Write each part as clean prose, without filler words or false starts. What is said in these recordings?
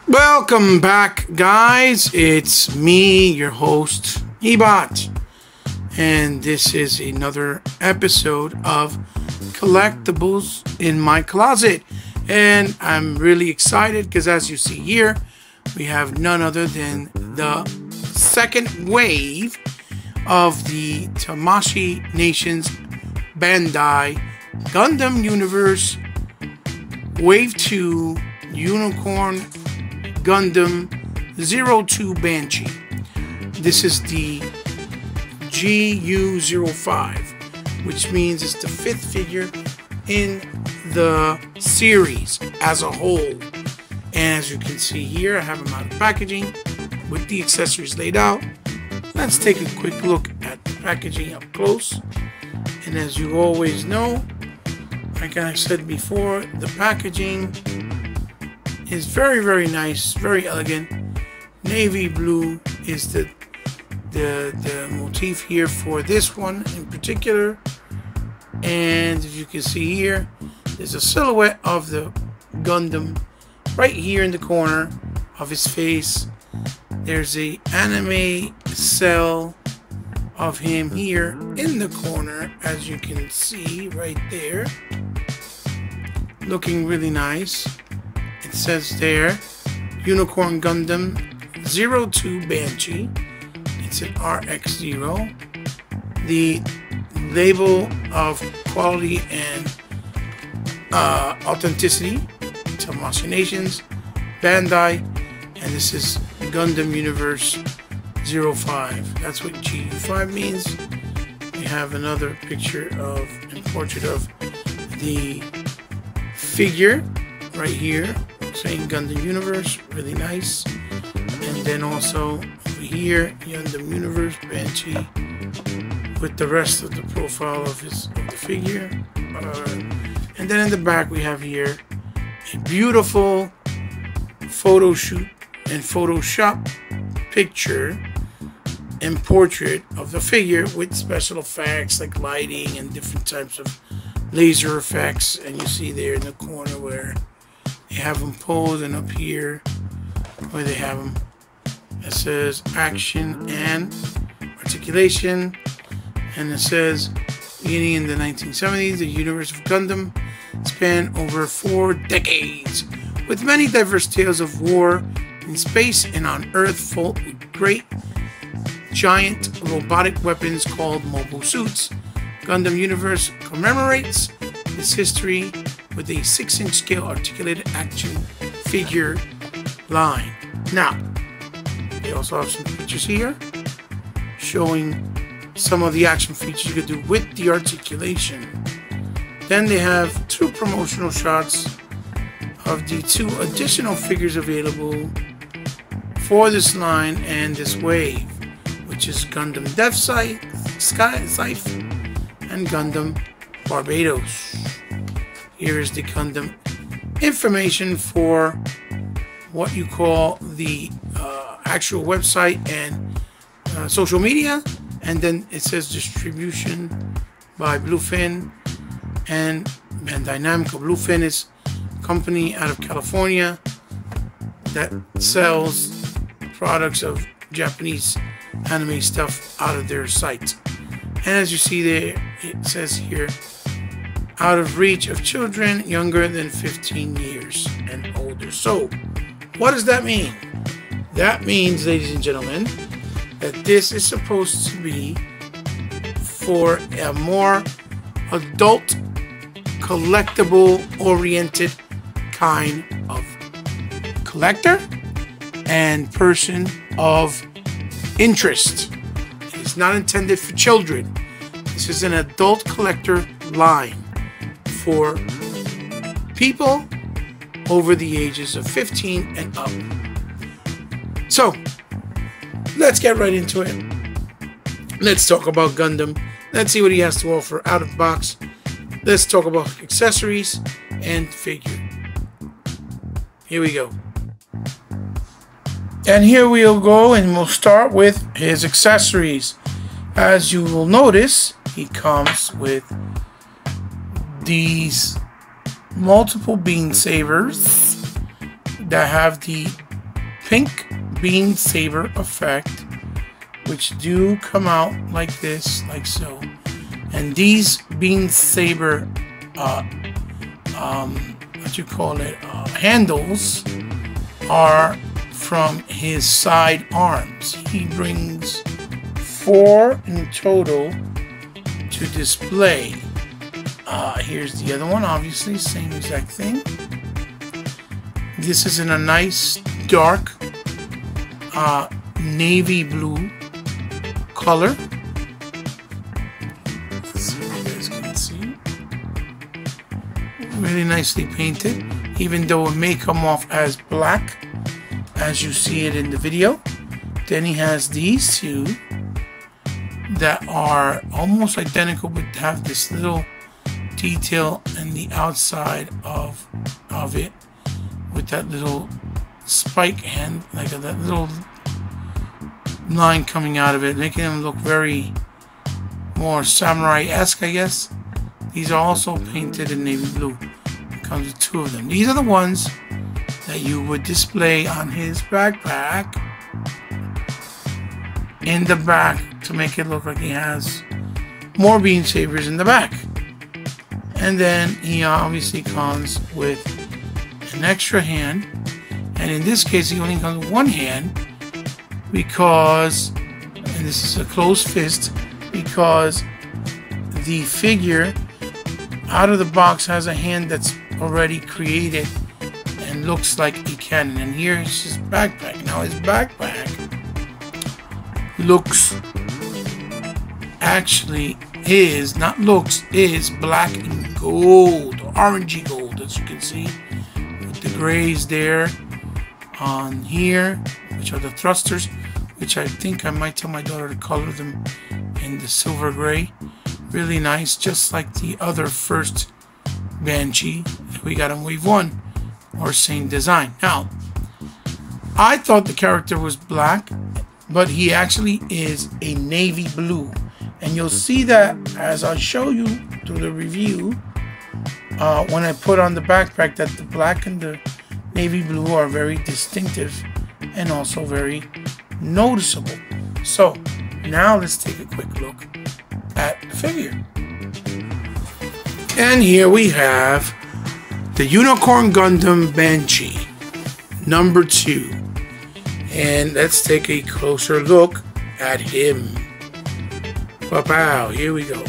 Welcome back, guys. It's me, your host, Ebot, and this is another episode of Collectibles in My Closet. And I'm really excited because, as you see here, we have none other than the second wave of the Tamashii Nations Bandai Gundam Universe Wave 2 Unicorn Gundam 02 Banshee. This is the GU05, which means it's the fifth figure in the series as a whole. And as you can see here, I have them out of packaging with the accessories laid out. Let's take a quick look at the packaging up close. And as you always know, like I said before, the packaging is very, very nice, very elegant. Navy blue is the motif here for this one in particular. And as you can see here, there's a silhouette of the Gundam right here in the corner of his face. There's a anime cell of him here in the corner, as you can see right there, looking really nice. It says there, Unicorn Gundam 02 Banshee. It's an RX0. The label of quality and authenticity, Tamashii Nations, Bandai, and this is Gundam Universe 05. That's what GU5 means. We have another picture of and portrait of the figure right here, saying Gundam Universe, really nice. And then also over here, Gundam Universe Banshee with the rest of the profile of the figure. And then in the back we have here a beautiful photo shoot and Photoshop picture and portrait of the figure with special effects like lighting and different types of laser effects. And you see there in the corner where they have them posed, and up here where they have them, it says action and articulation, and it says beginning in the 1970s, the universe of Gundam spanned over 4 decades with many diverse tales of war in space and on Earth, fought with great giant robotic weapons called mobile suits. Gundam Universe commemorates its history with a 6-inch scale articulated action figure line. Now, they also have some pictures here showing some of the action features you could do with the articulation. Then they have 2 promotional shots of the 2 additional figures available for this line and this wave, which is Gundam Death Scythe and Gundam Barbados. Here is the Gundam information for what you call the actual website and social media, and then it says distribution by Bluefin and Bandai Namco. Bluefin is a company out of California that sells products of Japanese anime stuff out of their site. And as you see there, it says here, out of reach of children younger than 15 years and older. So, what does that mean? That means, ladies and gentlemen, that this is supposed to be for a more adult, collectible-oriented kind of collector and person of interest. It's not intended for children. This is an adult collector line for people over the ages of 15 and up. So, let's get right into it. Let's talk about Gundam. Let's see what he has to offer out of the box. Let's talk about accessories and figure. Here we go. And here we'll go, and we'll start with his accessories. As you will notice, he comes with these multiple beam sabers that have the pink beam saber effect, which do come out like this, like so. And these beam saber, handles are from his side arms. He brings 4 in total to display. Here's the other one, obviously, same exact thing. This is in a nice dark navy blue color. So you guys can see. Really nicely painted, even though it may come off as black as you see it in the video. Then he has these two that are almost identical but have this little detail in the outside of it with that little spike hand, like that little line coming out of it, making them look very more samurai-esque, I guess. These are also painted in navy blue. It comes with 2 of them. These are the ones that you would display on his backpack in the back to make it look like he has more beam sabers in the back. And then he obviously comes with an extra hand, and in this case he only comes with 1 hand because, and this is a closed fist, because the figure out of the box has a hand that's already created and looks like a cannon. And here's his backpack. Now his backpack looks, actually is, not looks, is black and gold, orangey gold, as you can see, with the grays there on here, which are the thrusters, which I think I might tell my daughter to color them in the silver gray. Really nice, just like the other first Banshee that we got on Wave 1, or same design. Now, I thought the character was black, but he actually is a navy blue. And you'll see that as I show you through the review, when I put on the backpack, that the black and the navy blue are very distinctive and also very noticeable. So now let's take a quick look at the figure. And here we have the Unicorn Gundam Banshee number 2. And let's take a closer look at him. Wow, here we go.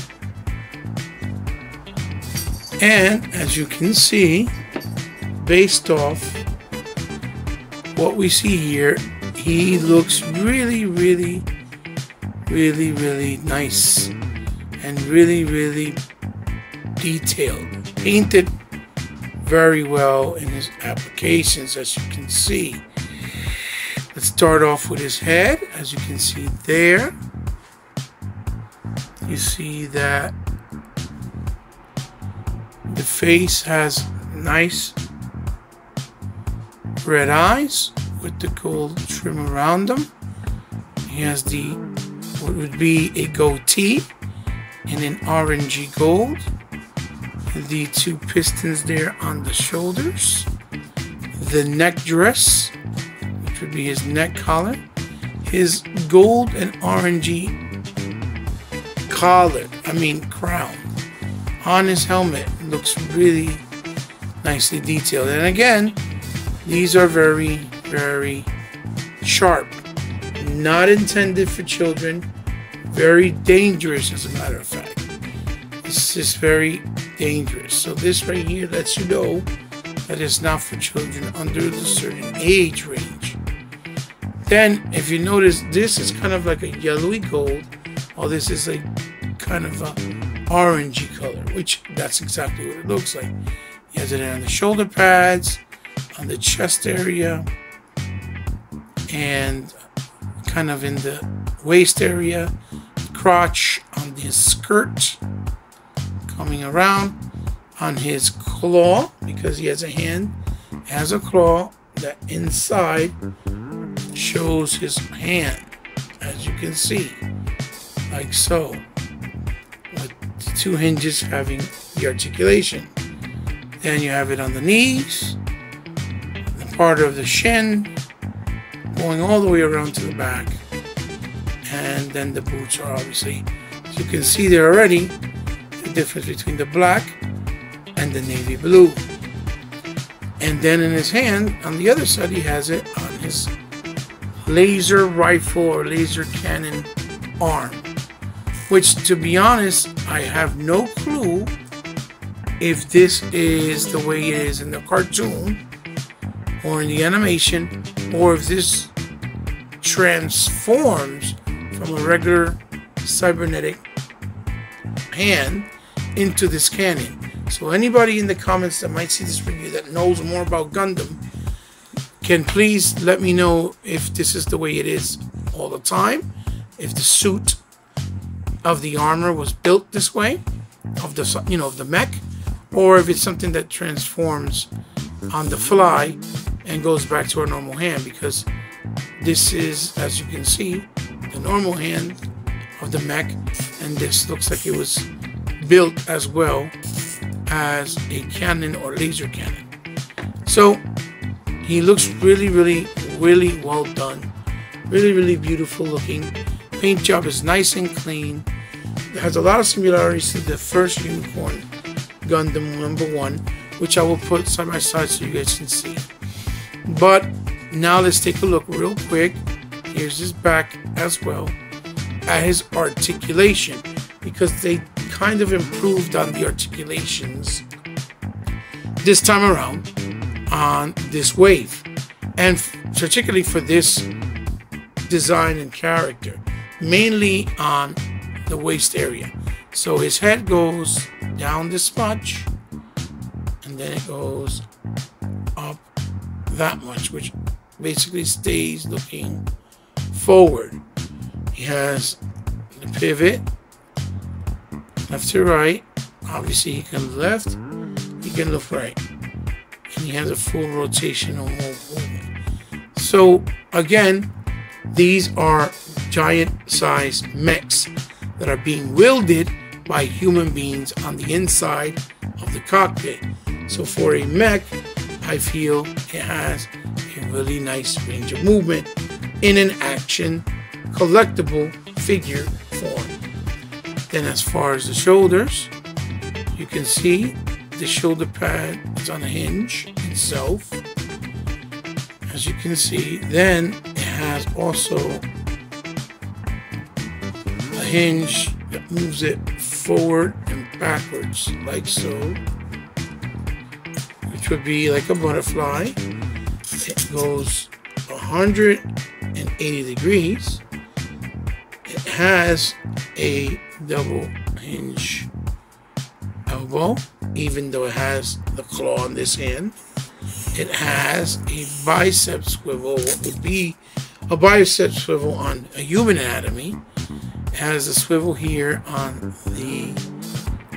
And as you can see, based off what we see here, he looks really, really, really, really nice and really, really detailed. Painted very well in his applications, as you can see. Let's start off with his head, as you can see there. You see that the face has nice red eyes with the gold trim around them. He has the, what would be a goatee in an orangey gold. The 2 pistons there on the shoulders. The neck dress, which would be his neck collar. His gold and orangey crown on his helmet looks really nicely detailed. And again, these are very, very sharp. Not intended for children. Very dangerous, as a matter of fact. It's just very dangerous. So this right here lets you know that it's not for children under the certain age range. Then, if you notice, this is kind of like a yellowy gold, while this is a kind of a orangey color, which that's exactly what it looks like. He has it on the shoulder pads, on the chest area, and kind of in the waist area, crotch, on his skirt, coming around, on his claw, because he has a hand, has a claw that inside shows his hand, as you can see, like so, with the 2 hinges having the articulation. Then you have it on the knees, the part of the shin, going all the way around to the back. And then the boots are obviously, as you can see there already, the difference between the black and the navy blue. And then in his hand, on the other side, he has it on his laser rifle or laser cannon arm. Which, to be honest, I have no clue if this is the way it is in the cartoon or in the animation, or if this transforms from a regular cybernetic hand into this cannon. So anybody in the comments that might see this review that knows more about Gundam can please let me know if this is the way it is all the time, if the suit of the armor was built this way, of the, you know, of the mech, or if it's something that transforms on the fly and goes back to a normal hand, because this is, as you can see, the normal hand of the mech, and this looks like it was built as well as a cannon or laser cannon. So he looks really, really, really well done. Really, really beautiful looking. Paint job is nice and clean. It has a lot of similarities to the first Unicorn Gundam #1, which I will put side by side so you guys can see. But now let's take a look real quick. Here's his back as well at his articulation, because they kind of improved on the articulations this time around on this wave, and particularly for this design and character, mainly on the waist area. So his head goes down this much, and then it goes up that much, which basically stays looking forward. He has the pivot left to right. Obviously he can left, he can look right, and he has a full rotational movement. So again, these are giant size mechs that are being wielded by human beings on the inside of the cockpit. So for a mech, I feel it has a really nice range of movement in an action collectible figure form. Then as far as the shoulders, you can see the shoulder pad is on a hinge itself, as you can see. Then it has also a hinge that moves it forward and backwards, like so, which would be like a butterfly. It goes 180 degrees. It has a double hinge elbow, even though it has the claw in this hand. It has a bicep swivel, what would be a bicep swivel on a human anatomy. It has a swivel here on the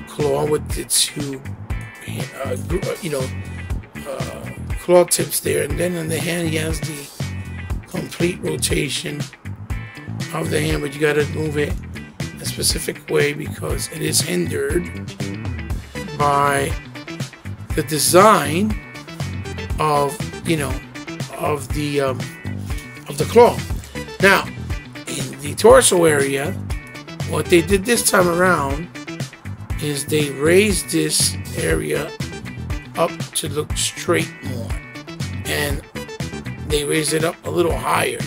claw with the two, claw tips there, and then on the hand he has the complete rotation of the hand, but you got to move it a specific way because it is hindered by the design of the claw. Now in the torso area, what they did this time around is they raised this area up to look straight more, and they raised it up a little higher,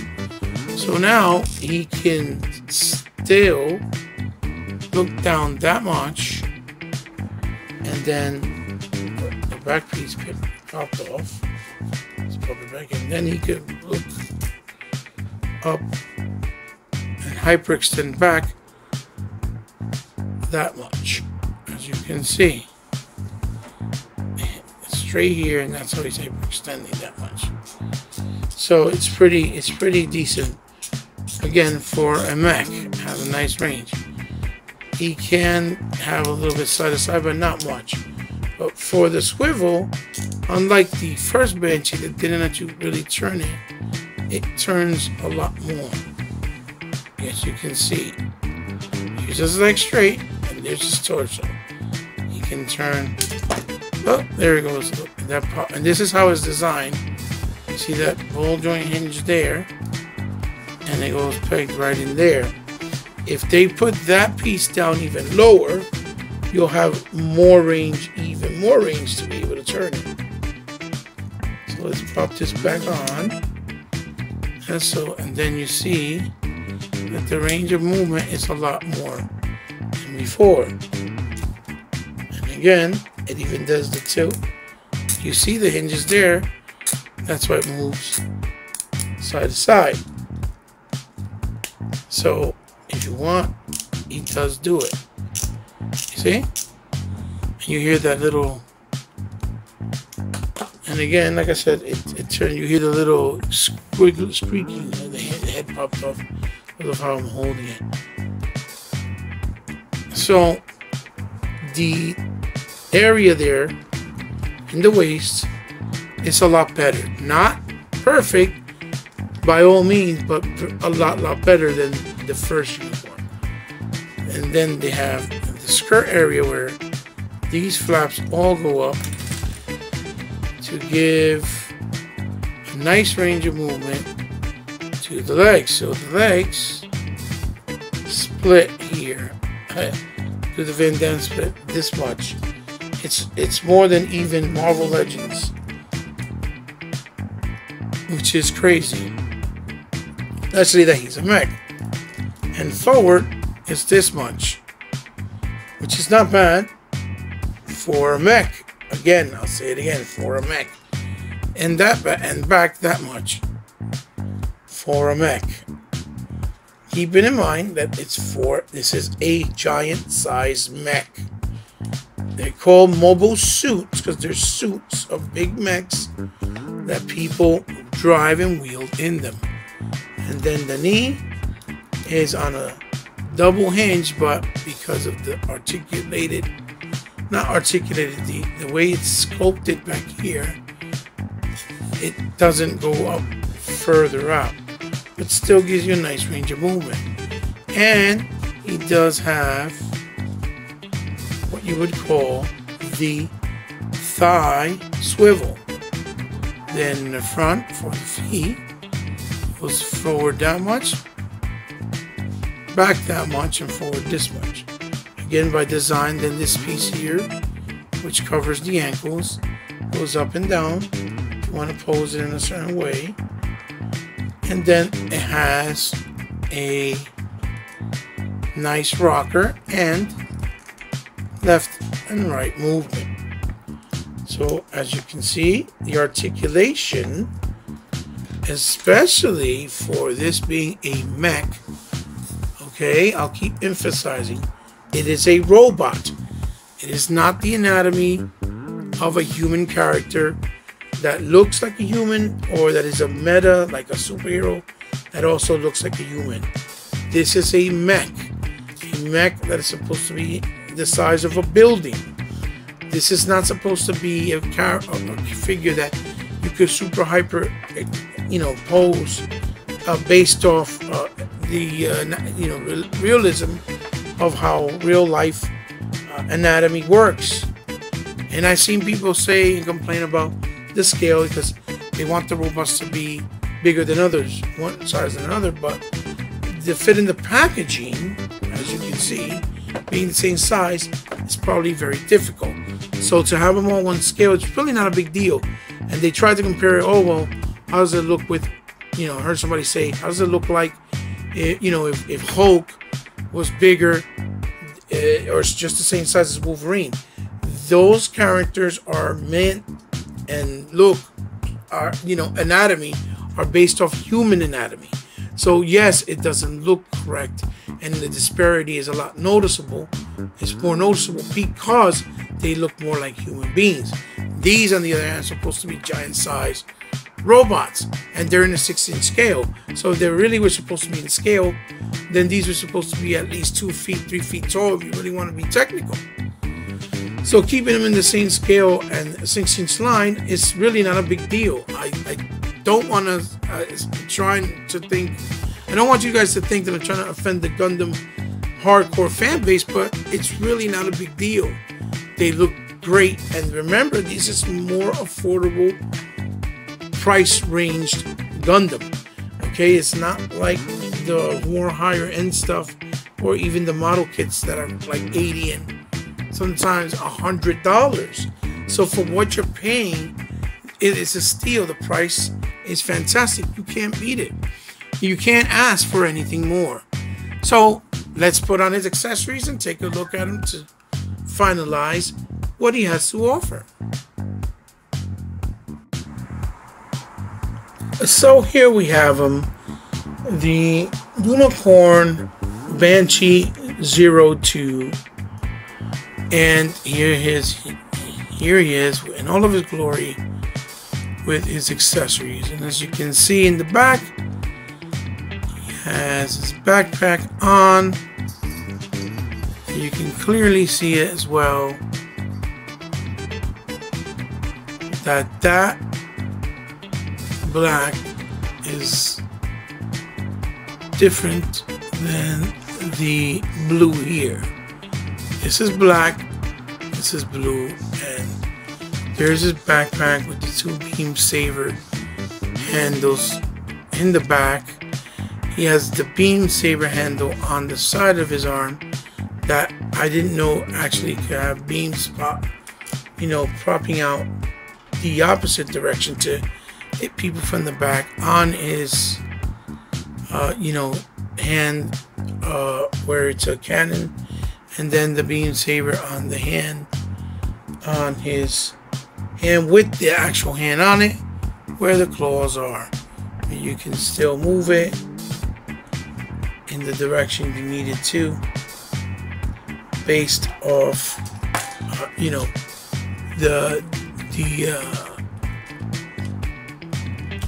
so now he can still look down that much, and then the back piece popped off. Let's pop it back in. Then he could look up and hyperextend back that much, as you can see. Straight here, and that's how he's hyperextending that much. So it's pretty decent. Again, for a mech, has a nice range. He can have a little bit side to side, but not much. But for the swivel, unlike the first Banshee that didn't let you really turn it, it turns a lot more. As you can see, here's his leg straight, and there's his torso. He can turn. Oh, there he goes. That pop, and this is how it's designed See that ball joint hinge there? And it goes pegged right in there. If they put that piece down even lower, you'll have more range, even more range to be able to turn it. So let's pop this back on. And then you see that the range of movement is a lot more than before. And again, it even does the tilt. You see the hinges there. That's why it moves side to side. So if you want, it does do it. You see? And you hear that little, and again, like I said, it turns, you hear the little squeaking, the head popped off because of how I'm holding it. So the area there in the waist is a lot better. Not perfect by all means, but a lot better than the first uniform. And then they have the skirt area where these flaps all go up to give a nice range of movement to the legs. So the legs split here. Do the Van Damme split this much. It's more than even Marvel Legends, which is crazy. Actually, that he's a mech. And forward is this much, which is not bad for a mech. Again, I'll say it again, for a mech. And back that much for a mech. Keeping in mind that this is a giant size mech. They're called mobile suits because they're suits of big mechs that people drive and wield in them. And then the knee is on a double hinge, but because of the the way it's sculpted back here, it doesn't go up further out, but still gives you a nice range of movement. And he does have what you would call the thigh swivel. Then in the front for the feet goes forward that much, back that much, and forward this much. Again, by design. Then this piece here, which covers the ankles, goes up and down if you want to pose it in a certain way. And then it has a nice rocker and left and right movement. So as you can see, the articulation, especially for this being a mech, okay, I'll keep emphasizing, it is a robot. It is not the anatomy of a human character that looks like a human, or that is a meta, like a superhero that also looks like a human. This is a mech that is supposed to be the size of a building. This is not supposed to be a figure that you could super hyper, pose based off the realism of how real life anatomy works. And I've seen people say and complain about the scale because they want the robots to be bigger than others, one size than another, but to fit in the packaging, as you can see, being the same size, is probably very difficult. So to have them all one scale, it's really not a big deal. And they tried to compare it. Oh well, how does it look with? I heard somebody say, how does it look like, if Hulk was bigger, or it's just the same size as Wolverine? Those characters are meant and anatomy are based off human anatomy. So yes, it doesn't look correct, and the disparity is a lot noticeable. It's more noticeable because they look more like human beings. These, on the other hand, are supposed to be giant size robots, and they're in a 6-inch scale. So if they really were supposed to be in scale, then these were supposed to be at least 2 feet, 3 feet tall if you really want to be technical. So keeping them in the same scale and a 6-inch line is really not a big deal. I don't want to I don't want you guys to think that I'm trying to offend the Gundam hardcore fan base, but it's really not a big deal. They look great, and remember, these are more affordable price ranged Gundam. Okay, it's not like the more higher end stuff or even the model kits that are like $80 and sometimes $100. So for what you're paying, it is a steal. The price is fantastic. You can't beat it. You can't ask for anything more. So let's put on his accessories and take a look at him to finalize what he has to offer. So here we have him, the Unicorn Banshee 02, and here he is in all of his glory with his accessories. And as you can see in the back, he has his backpack on. You can clearly see it as well, that black is different than the blue here. This is black, this is blue, and there's his backpack with the two beam saber handles in the back. He has the beam saber handle on the side of his arm that I didn't know actually could have beams propping out the opposite direction to hit people from the back on his hand where it's a cannon, and then the beam saber on the hand, on his hand with the actual hand on it where the claws are. And you can still move it in the direction you need it to based off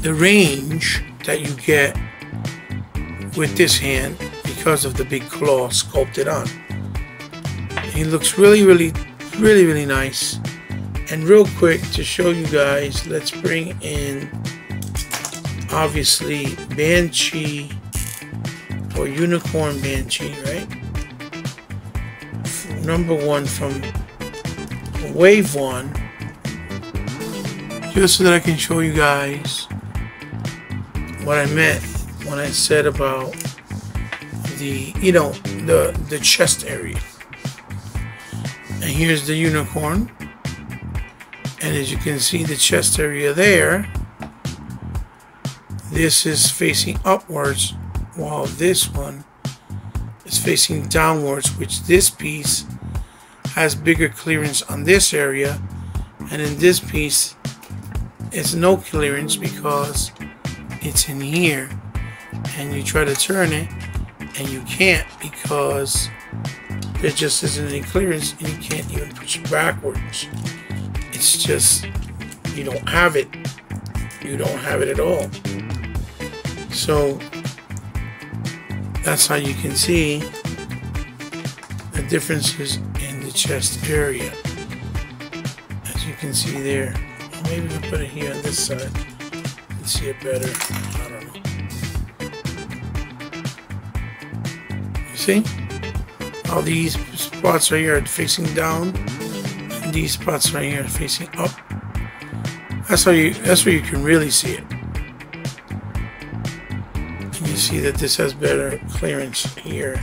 the range that you get with this hand because of the big claw sculpted on. He looks really nice. And real quick to show you guys, let's bring in obviously Banshee or Unicorn Banshee, right? Number 1 from Wave 1, just so that I can show you guys what I meant when I said about the chest area. And here's the unicorn, and as you can see, the chest area there, this is facing upwards while this one is facing downwards, which this piece has bigger clearance on this area, and in this piece it's no clearance because it's in here, and you try to turn it and you can't because there just isn't any clearance, and you can't even push it backwards. It's just, you don't have it at all. So that's how you can see the differences in the chest area, as you can see there. Maybe we'll put it here on this side and see it better. I don't know. You see? All these spots right here are facing down, and these spots right here are facing up. That's where you can really see it. And you see that this has better clearance here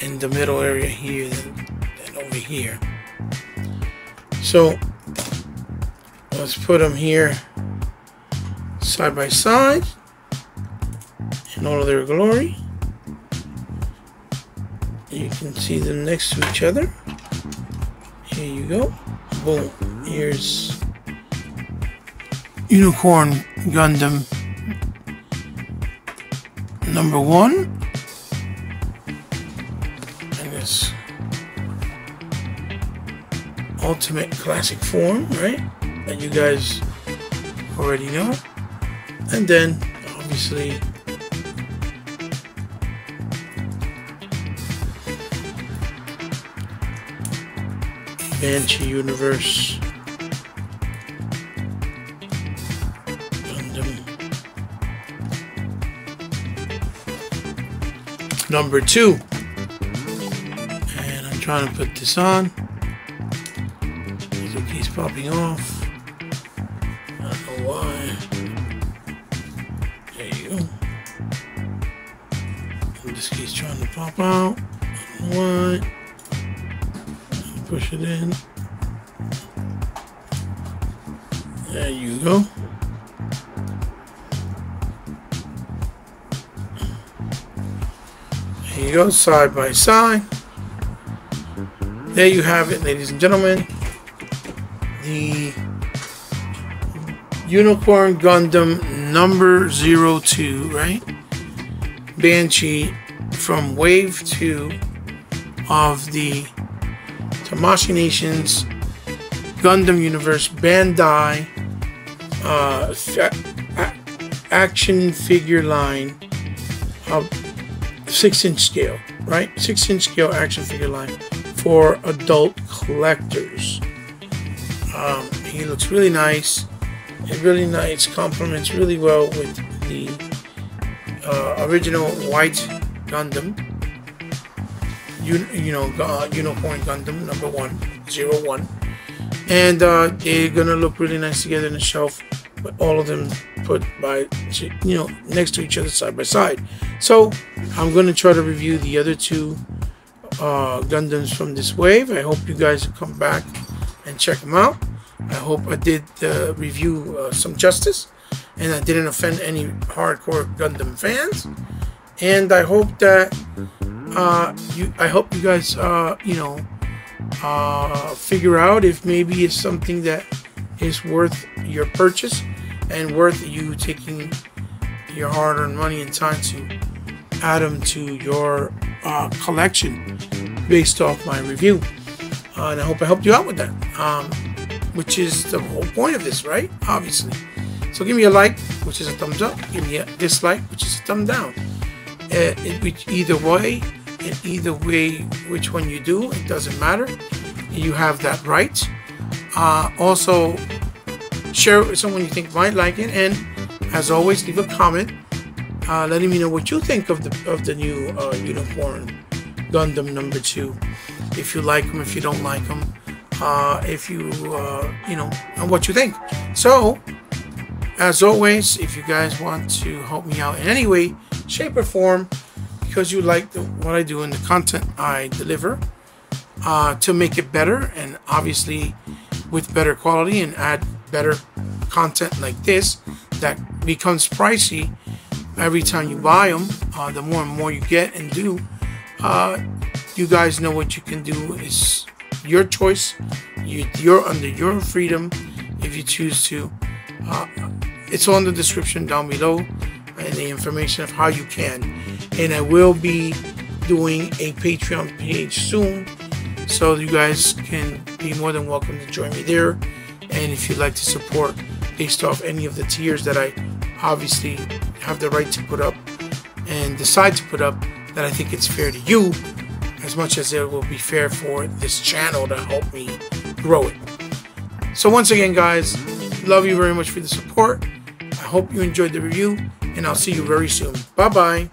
in the middle area here than over here. So let's put them here side by side in all of their glory. You can see them next to each other. Here you go. Boom. Here's Unicorn Gundam number 1. And this ultimate classic form, right? That you guys already know. And then obviously Banshee Universe Gundam number 2. And I'm trying to put this on. It keeps popping off. I don't know why. This key's trying to pop out. What? Push it in. There you go. There you go, side by side. There you have it, ladies and gentlemen. The Unicorn Gundam number 02, right? Banshee from Wave 2 of the Tamashii Nations Gundam Universe Bandai action figure line of 6-inch scale, right? 6-inch scale action figure line for adult collectors. He looks really nice. It really nice, complements really well with the original white Gundam. Unicorn Gundam number 01. And they're gonna look really nice together in the shelf, with all of them put by, next to each other side by side. So I'm gonna try to review the other two Gundams from this wave. I hope you guys will come back and check them out. I hope I did review some justice, and I didn't offend any hardcore Gundam fans. And I hope that you guys figure out if maybe it's something that is worth your purchase and worth you taking your hard-earned money and time to add them to your collection based off my review. And I hope I helped you out with that, which is the whole point of this, right? Obviously. So give me a like, which is a thumbs up. Give me a dislike, which is a thumb down. Either way, which one you do, it doesn't matter. You have that right. Also, share it with someone you think might like it, and as always, leave a comment letting me know what you think of the new Unicorn Gundam number 2. If you like them, if you don't like them, if you and what you think. So, as always, if you guys want to help me out in any way, shape, or form, because you like what I do and the content I deliver, to make it better, and obviously with better quality, and add better content like this that becomes pricey every time you buy them, the more and more you get and do, you guys know what you can do. Is your choice. You're under your freedom if you choose to. It's on the description down below, and the information of how you can. And I will be doing a Patreon page soon, so you guys can be more than welcome to join me there. And if you'd like to support based off any of the tiers that I obviously have the right to put up and decide to put up, that I think it's fair to you, as much as it will be fair for this channel to help me grow it. So once again, guys, love you very much for the support. I hope you enjoyed the review, and I'll see you very soon. Bye-bye.